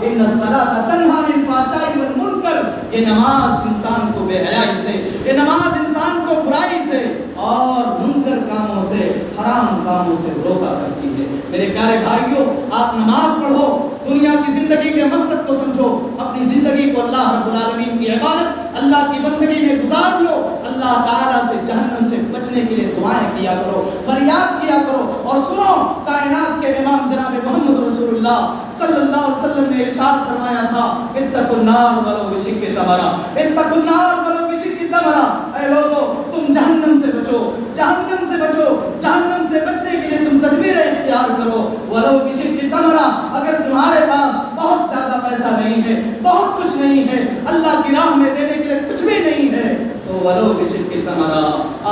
ان الصلاۃ تنہی عن الفحشاء والمنکر، یہ نماز انسان کو بے حیائی سے، یہ نماز انسان کو برائی سے اور منکر کاموں سے، حرام کاموں سے روکا کرتی ہے۔ میرے پیارے بھائیوں، آپ نماز پڑھو، دنیا کی زندگی کے مقصد کو سمجھو، اپنی زندگی کو اللہ رب العالمین کی عبادت، اللہ کی بندگی میں گزار لو، اللہ تعالیٰ سے جہنم سے بچنے کے لیے دعائیں کیا کرو، فریاد کیا کرو، اور سنو کائنات کے امام جناب محمد رسول اللہ صلی اللہ علیہ وسلم نے ارشاد فرمایا تھا، اتقوا النار ولو بشق تمرہ، اتقوا النار ولو بشق تمرہ، اے لوگو تم جہنم سے بچو، جہنم سے بچو، جہنم سے بچنے کے لیے تم تدبیریں اختیار کرو، ولو بشق تمرہ، اگر تمہارے پاس بہت زیادہ پیسہ نہیں ہے، بہت کچھ نہیں ہے، اللہ کی راہ میں دینے کے لیے کچھ بھی نہیں ہے، تو ولو بشق تمرہ،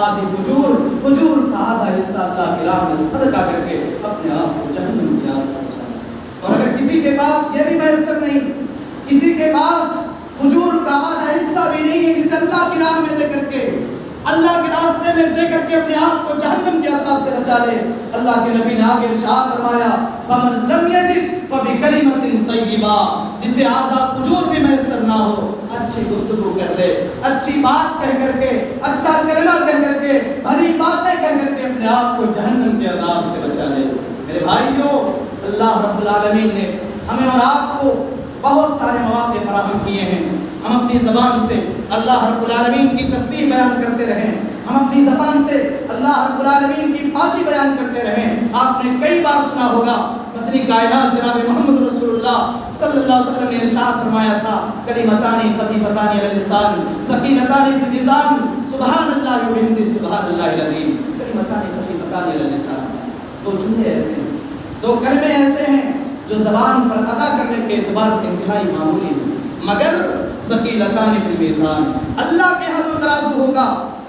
آدھی کھجور کا آدھا حصہ اللہ کی راہ میں صدقہ کر کے اپنے آپ کو جہنم کی آگ سے بچا۔ اور اگر کسی کے پاس یہ بھی میسر نہیں، کسی کے پاس کھجور کا آدھا حصہ بھی نہیں ہے، کسی اللہ کی راہ میں دے کر کے، اللہ کے راستے میں دے کر کے اپنے آپ کو جہنم کے عذاب سے بچا لے، اللہ کے نبی نے آگے ارشاد فرمایا، فمن لم یجد فبکلمۃ طیبہ، جسے آدھا کھجور بھی میسر نہ ہو، اچھی گفتگو کر لے، اچھی بات کہہ کر کے، اچھا کلمہ کہہ کر کے، بھلی باتیں کہہ کر کے اپنے آپ کو جہنم کے عذاب سے بچا لے۔ میرے بھائیوں، اللہ رب العالمین نے ہمیں اور آپ کو بہت سارے مواقع فراہم کیے ہیں، ہم اپنی زبان سے اللہ رب العالمین کی تسبیح بیان کرتے رہیں، ہم اپنی زبان سے اللہ رب العالمین کی پاکی بیان کرتے رہیں۔ آپ نے کئی بار سنا ہوگا، مدنی کائنات جناب محمد رسول اللہ صلی اللہ علیہ وسلم نے ارشاد فرمایا تھا، کلمتان خفیفتان علی اللسان ثقیلتان فی المیزان، سبحان اللہ وبحمدہ سبحان اللہ العظیم، کلمتان خفیفتان علی اللسان، دو جملے ایسے ہیں، دو کلمے ایسے ہیں جو زبان پر ادا کرنے کے اعتبار سے انتہائی معمولی ہیں، مگر ثقیلتان فی المیزان، اللہ کے ہاں جو ترازو ہوگا،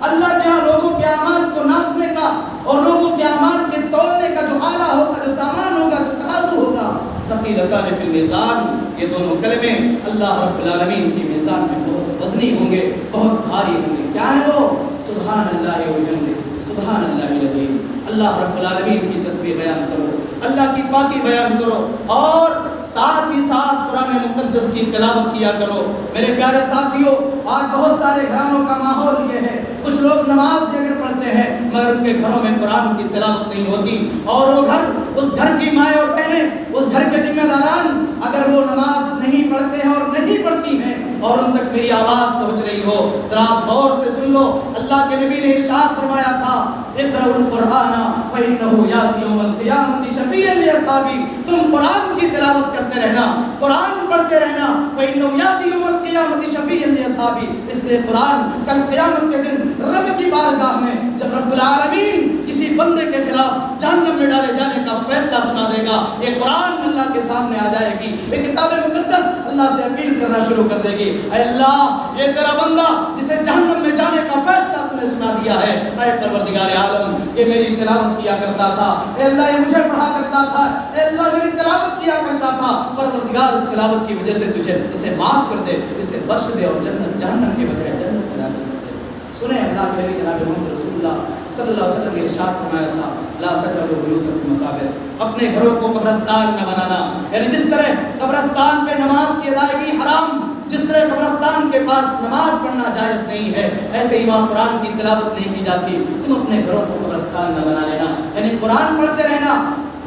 اللہ کے ہاں لوگوں کے اعمال کو ناپنے کا اور لوگوں کے اعمال کے تولنے کا جو آلہ ہوگا، جو سامان ہوگا، جو ترازو ہوگا، ثقیلتان فی المیزان، یہ دونوں کلمے اللہ رب العالمین کی میزان میں بہت وزنی ہوں گے، بہت بھاری ہوں گے۔ کیا ہے وہ؟ سبحان اللہ وبحمدہ سبحان اللہ العظیم، اللہ رب العالمین کی تسبیح بیان کرو، اللہ کی پاکی بیان کرو، اور ساتھ ہی ساتھ قرآن مقدس کی تلاوت کیا کرو۔ میرے پیارے ساتھیوں، آج بہت سارے گھرانوں کا ماحول یہ ہے، کچھ لوگ نماز بھی اگر پڑھتے ہیں مگر ان کے گھروں میں قرآن کی تلاوت نہیں ہوتی، اور وہ گھر، اس گھر کی مائیں اور بہنیں، اس گھر کے ذمہ داران اگر وہ نماز نہیں پڑھتے ہیں اور نہیں پڑھتی ہیں اور ان تک میری آواز پہنچ رہی ہو، ذرا آپ غور سے سن لو، اللہ کے نبی نے ارشاد فرمایا تھا، اقرأوا القرآن فإنه يأتي يوم القيامة شفيعا لأصحابه، تم قرآن کی تلاوت کرتے رہنا، قرآن پڑھتے رہنا، فإنه يأتي يوم القيامة شفيعا لأصحابه، اس لیے قرآن کل قیامت کے دن رب کی بارگاہ میں جب رب العالمین کسی بندے کے خلاف جہنم میں ڈالے جانے کا فیصلہ سنا دے گا، یہ قرآن اللہ کے سامنے آ جائے گی، یہ کتاب مقدس اللہ سے اپیل کرنا شروع کر دے گی، اے اللہ یہ تیرا بندہ جسے جہنم میں جانے کا فیصلہ تو نے سنا دیا ہے، اے پروردگار عالم یہ میری تلاوت کیا کرتا تھا، اے اللہ یہ مجھے پڑھا کرتا تھا، اے اللہ میری تلاوت کیا کرتا تھا، پروردگار اس تلاوت کی وجہ سے تجھے اسے معاف کر دے، اسے بخش دے اور جنت جہنم کے بجائے جنت میں داخل کر دے۔ سنیں اللہ کے نبی جناب محمد رسول اللہ صلی اللہ علیہ وسلم نے ارشاد فرمایا تھا، لا تجعلوا بیوتکم مقابر، اپنے گھروں کو قبرستان نہ بنانا، یعنی جس طرح قبرستان پہ نماز کی ادائیگی حرام، جس طرح قبرستان کے پاس نماز پڑھنا جائز نہیں ہے، ایسے ہی وہاں قرآن کی تلاوت نہیں کی جاتی، تم اپنے گھروں کو قبرستان نہ بنا لینا، یعنی قرآن پڑھتے رہنا،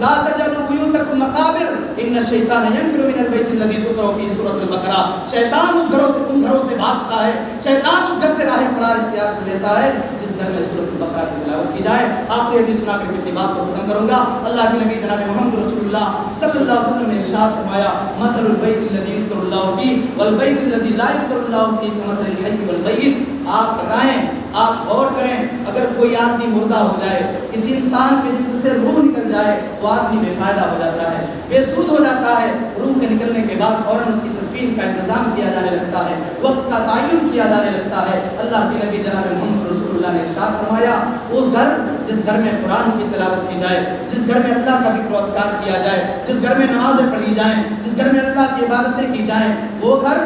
لا تجعلوا بیوتکم مقابر ان الشیطان ینفر من البیت الذی تقرأ فیہ سورۃ البقرہ، شیطان اس گھروں سے، تم گھروں سے بھاگتا ہے، شیطان اس گھر سے راہ فرار اختیار کر لیتا ہے جس گھر میں سورۃ البقرہ کی تلاوت کی جائے۔ آخری حدیث سنا کر کے اپنی بات کو ختم کروں گا۔ اللہ کے نبی جناب محمد رسول اللہ صلی اللہ علیہ وسلم نے ارشاد فرمایا، مثل البیت الذی یذکر اللہ فیہ والبیت الذی لا یذکر اللہ فیہ کمثل الحی والمیت۔ آپ بتائیں، آپ غور کریں، اگر کوئی آدمی مردہ ہو جائے، کسی انسان کے جسم سے روح نکل جائے، وہ آدمی بے فائدہ ہو جاتا ہے، بے سود ہو جاتا ہے، روح کے نکلنے کے بعد فوراً اس کی تدفین کا انتظام کیا جانے لگتا ہے، وقت کا تعین کیا جانے لگتا ہے۔ اللہ کے نبی جناب محمد رسول اللہ نے ارشاد فرمایا، وہ گھر جس گھر میں قرآن کی تلاوت کی جائے، جس گھر میں اللہ کا ذکر و اذکار کیا جائے، جس گھر میں نمازیں پڑھی جائیں، جس گھر میں اللہ کی عبادتیں کی جائیں، وہ گھر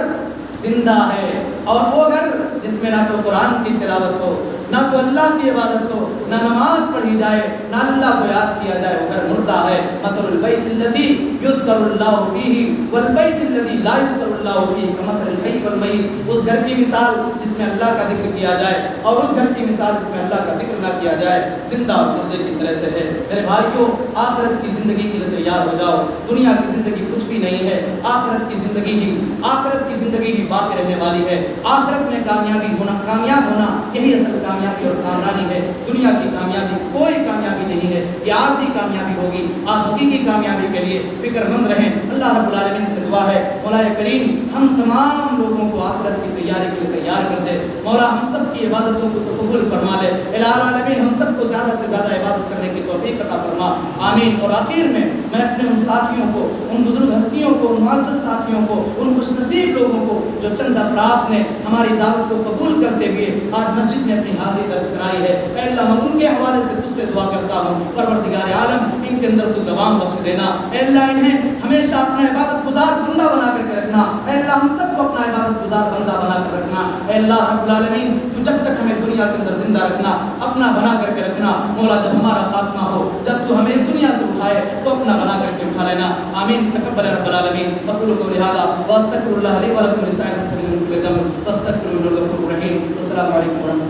زندہ ہے، اور وہ گھر جس میں نہ تو قرآن کی تلاوت ہو، نہ تو اللہ کی عبادت ہو، نہ نماز پڑھی جائے، نہ اللہ کو یاد کیا جائے، وہ گھر مردہ ہے۔ مثل البیت الذی یذکر اللہ فیہ والبیت الذی لا یذکر اللہ فیہ کمثل الحی والمیت۔ اس گھر کی مثال جس میں اللہ کا ذکر کیا جائے اور اس گھر کی مثال جس میں اللہ کا ذکر نہ کیا جائے زندہ اور مردے کی طرح سے ہے۔ میرے بھائیو، آخرت کی زندگی کے لیے تیار ہو جاؤ۔ دنیا کی زندگی کچھ بھی نہیں ہے، آخرت کی زندگی ہی باقی رہنے والی ہے۔ آخرت میں کامیاب ہونا یہی اصل کامیابی اور کامرانی ہے۔ دنیا کی کامیابی کوئی کامیابی نہیں ہے، یہ عارضی کامیابی ہوگی۔ آپ حقیقی کامیابی کے لیے فکر مند رہیں۔ اللہ رب العالمین سے دعا ہے، مولا کریم ہم تمام لوگوں کو آخرت کی تیاری کے لیے تیار کر دے۔ مولا ہم سب کی عبادتوں کو قبول فرما لے۔ الہ العالمین ہم سب کو زیادہ سے زیادہ عبادت کرنے کی توفیق عطا فرما، آمین۔ اور آخر میں اپنے ان ساتھیوں کو، ان بزرگ ہستیوں کو، ان معزز ساتھیوں کو، ان خوش نصیب لوگوں کو جو چند افراد نے ہماری دعوت کو قبول کرتے ہوئے آج مسجد میں اپنی حاضری درج کرائی ہے، اے اللہ میں ان کے حوالے سے تجھ سے دعا کرتا ہوں، پروردگار عالم ان کے اندر تو دوام بخش دینا۔ اے اللہ انہیں ہمیشہ اپنا عبادت گزار بندہ بنا کر کے رکھنا۔ اے اللہ ہم سب کو اپنا عبادت گزار بندہ بنا کر رکھنا۔ اے اللہ رب العالمین تو جب تک ہمیں دنیا کے اندر زندہ رکھنا، اپنا بنا کر کے رکھنا۔ مولا جب ہمارا خاتمہ ہو، جب تو ہمیں اس دنیا سے اٹھائے تو اپنا بنا کر کے اٹھا لینا، آمین۔ تقبل رب العالمین۔ اقول قولی ھذا واستغفر اللہ لی ولکم ولسائر المسلمین من کل ذنب فاستغفروہ انہ الغفور الرحیم۔ السلام علیکم ورحمۃ اللہ۔